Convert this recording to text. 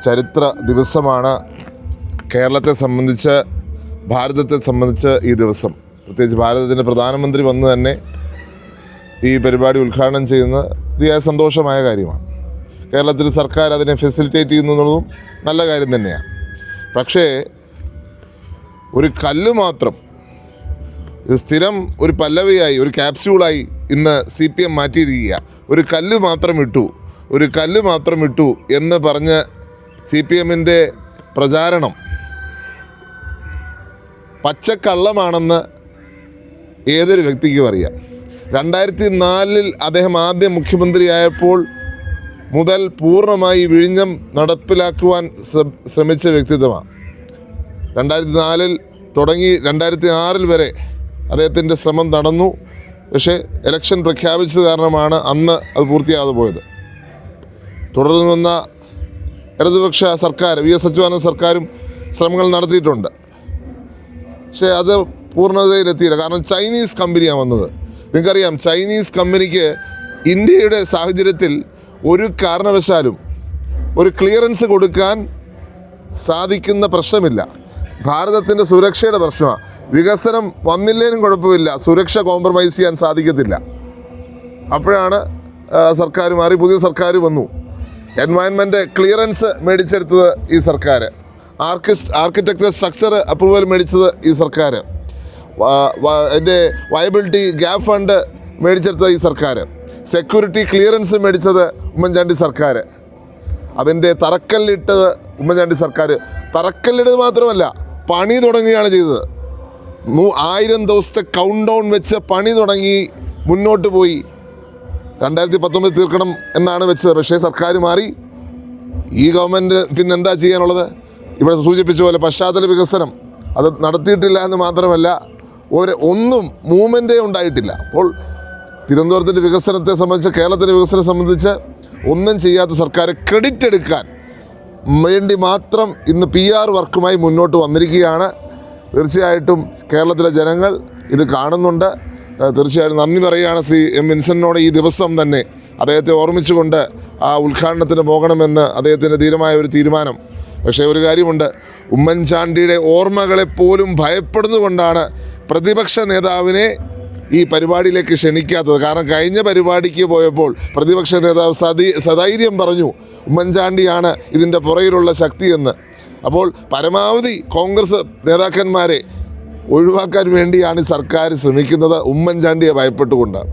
ചരിത്ര ദിവസമാണ് കേരളത്തെ സംബന്ധിച്ച്, ഭാരതത്തെ സംബന്ധിച്ച് ഈ ദിവസം. പ്രത്യേകിച്ച് ഭാരതത്തിൻ്റെ പ്രധാനമന്ത്രി വന്ന് തന്നെ ഈ പരിപാടി ഉദ്ഘാടനം ചെയ്യുന്നത് അതിയായ സന്തോഷമായ കാര്യമാണ്. കേരളത്തിൽ സർക്കാർ അതിനെ ഫെസിലിറ്റേറ്റ് ചെയ്യുന്നതും നല്ല കാര്യം തന്നെയാണ്. പക്ഷേ ഒരു കല്ല് മാത്രം, ഇത് സ്ഥിരം ഒരു പല്ലവിയായി, ഒരു ക്യാപ്സ്യൂളായി ഇന്ന് CPM മാറ്റിയിരിക്കുക. ഒരു കല്ല് മാത്രം ഇട്ടു എന്ന് പറഞ്ഞ് CPMൻ്റെ പ്രചാരണം പച്ചക്കള്ളമാണെന്ന് ഏതൊരു വ്യക്തിക്കും അറിയാം. 2004 അദ്ദേഹം ആദ്യം മുഖ്യമന്ത്രിയായപ്പോൾ മുതൽ പൂർണ്ണമായി വിഴിഞ്ഞം നടപ്പിലാക്കുവാൻ ശ്രമിച്ച വ്യക്തിത്വമാണ്. 2004 തുടങ്ങി 2006 വരെ അദ്ദേഹത്തിൻ്റെ ശ്രമം നടന്നു. പക്ഷേ ഇലക്ഷൻ പ്രഖ്യാപിച്ചത് കാരണമാണ് അന്ന് അത് പൂർത്തിയാകാതെ പോയത്. തുടർന്ന് വന്ന ഇടതുപക്ഷ സർക്കാർ, VS അച്യുതാനന്ദ സർക്കാരും ശ്രമങ്ങൾ നടത്തിയിട്ടുണ്ട്. പക്ഷേ അത് പൂർണ്ണതയിലെത്തിയില്ല. കാരണം ചൈനീസ് കമ്പനിയാണ് വന്നത്. നിങ്ങൾക്കറിയാം, ചൈനീസ് കമ്പനിക്ക് ഇന്ത്യയുടെ സാഹചര്യത്തിൽ ഒരു കാരണവശാലും ഒരു ക്ലിയറൻസ് കൊടുക്കാൻ സാധിക്കുന്ന പ്രശ്നമില്ല. ഭാരതത്തിൻ്റെ സുരക്ഷയുടെ പ്രശ്നമാണ്. വികസനം വന്നില്ലേനും കുഴപ്പമില്ല, സുരക്ഷ കോംപ്രമൈസ് ചെയ്യാൻ സാധിക്കത്തില്ല. അപ്പോഴാണ് സർക്കാർ മാറി, പുതിയ സർക്കാർ വന്നു. എൻവയൺമെൻറ്റ് ക്ലിയറൻസ് മേടിച്ചെടുത്തത് ഈ സർക്കാർ. ആർക്കിടെക്ചർ സ്ട്രക്ചർ അപ്രൂവൽ മേടിച്ചത് ഈ സർക്കാർ. എൻ്റെ വയബിലിറ്റി ഗ്യാപ്പ് ഫണ്ട് മേടിച്ചെടുത്തത് ഈ സർക്കാർ. സെക്യൂരിറ്റി ക്ലിയറൻസ് മേടിച്ചത് ഉമ്മൻചാണ്ടി സർക്കാർ. അതിൻ്റെ തറക്കല്ലിട്ടത് ഉമ്മൻചാണ്ടി സർക്കാർ. തറക്കല്ലിട്ടത് മാത്രമല്ല, പണി തുടങ്ങുകയാണ് ചെയ്തത്. 1000 ദിവസത്തെ കൗണ്ട് ഡൗൺ വെച്ച് പണി തുടങ്ങി മുന്നോട്ട് പോയി. 2019 തീർക്കണം എന്നാണ് വെച്ചത്. പക്ഷേ സർക്കാർ മാറി. ഈ ഗവൺമെൻറ് പിന്നെന്താ ചെയ്യാനുള്ളത്? ഇവിടെ സൂചിപ്പിച്ച പോലെ പശ്ചാത്തല വികസനം അത് നടത്തിയിട്ടില്ല എന്ന് മാത്രമല്ല, ഒന്നും മൂവ്മെൻറ്റേ ഉണ്ടായിട്ടില്ല. അപ്പോൾ തിരുവനന്തപുരത്തിൻ്റെ വികസനത്തെ സംബന്ധിച്ച്, കേരളത്തിൻ്റെ വികസനം സംബന്ധിച്ച് ഒന്നും ചെയ്യാത്ത സർക്കാർ ക്രെഡിറ്റ് എടുക്കാൻ വേണ്ടി മാത്രം ഇന്ന് PR വർക്കുമായി മുന്നോട്ട് വന്നിരിക്കുകയാണ്. തീർച്ചയായിട്ടും കേരളത്തിലെ ജനങ്ങൾ ഇത് കാണുന്നുണ്ട്. തീർച്ചയായിട്ടും നന്ദി പറയുകയാണ് ശ്രീ M. വിൻസെൻറ്റിനോട്. ഈ ദിവസം തന്നെ അദ്ദേഹത്തെ ഓർമ്മിച്ചുകൊണ്ട് ആ ഉദ്ഘാടനത്തിന് പോകണമെന്ന് അദ്ദേഹത്തിൻ്റെ ധീരമായ ഒരു തീരുമാനം. പക്ഷേ ഒരു കാര്യമുണ്ട്, ഉമ്മൻചാണ്ടിയുടെ ഓർമ്മകളെപ്പോലും ഭയപ്പെടുന്നുകൊണ്ടാണ് പ്രതിപക്ഷ നേതാവിനെ ഈ പരിപാടിയിലേക്ക് ക്ഷണിക്കാത്തത്. കാരണം കഴിഞ്ഞ പരിപാടിക്ക് പോയപ്പോൾ പ്രതിപക്ഷ നേതാവ് സധൈര്യം പറഞ്ഞു ഉമ്മൻചാണ്ടിയാണ് ഇതിൻ്റെ പുറകിലുള്ള ശക്തിയെന്ന്. അപ്പോൾ പരമാവധി കോൺഗ്രസ് നേതാക്കന്മാരെ ഒഴിവാക്കാൻ വേണ്ടിയാണ് സർക്കാർ ശ്രമിക്കുന്നത്, ഉമ്മൻചാണ്ടിയെ ഭയപ്പെട്ടുകൊണ്ടാണ്.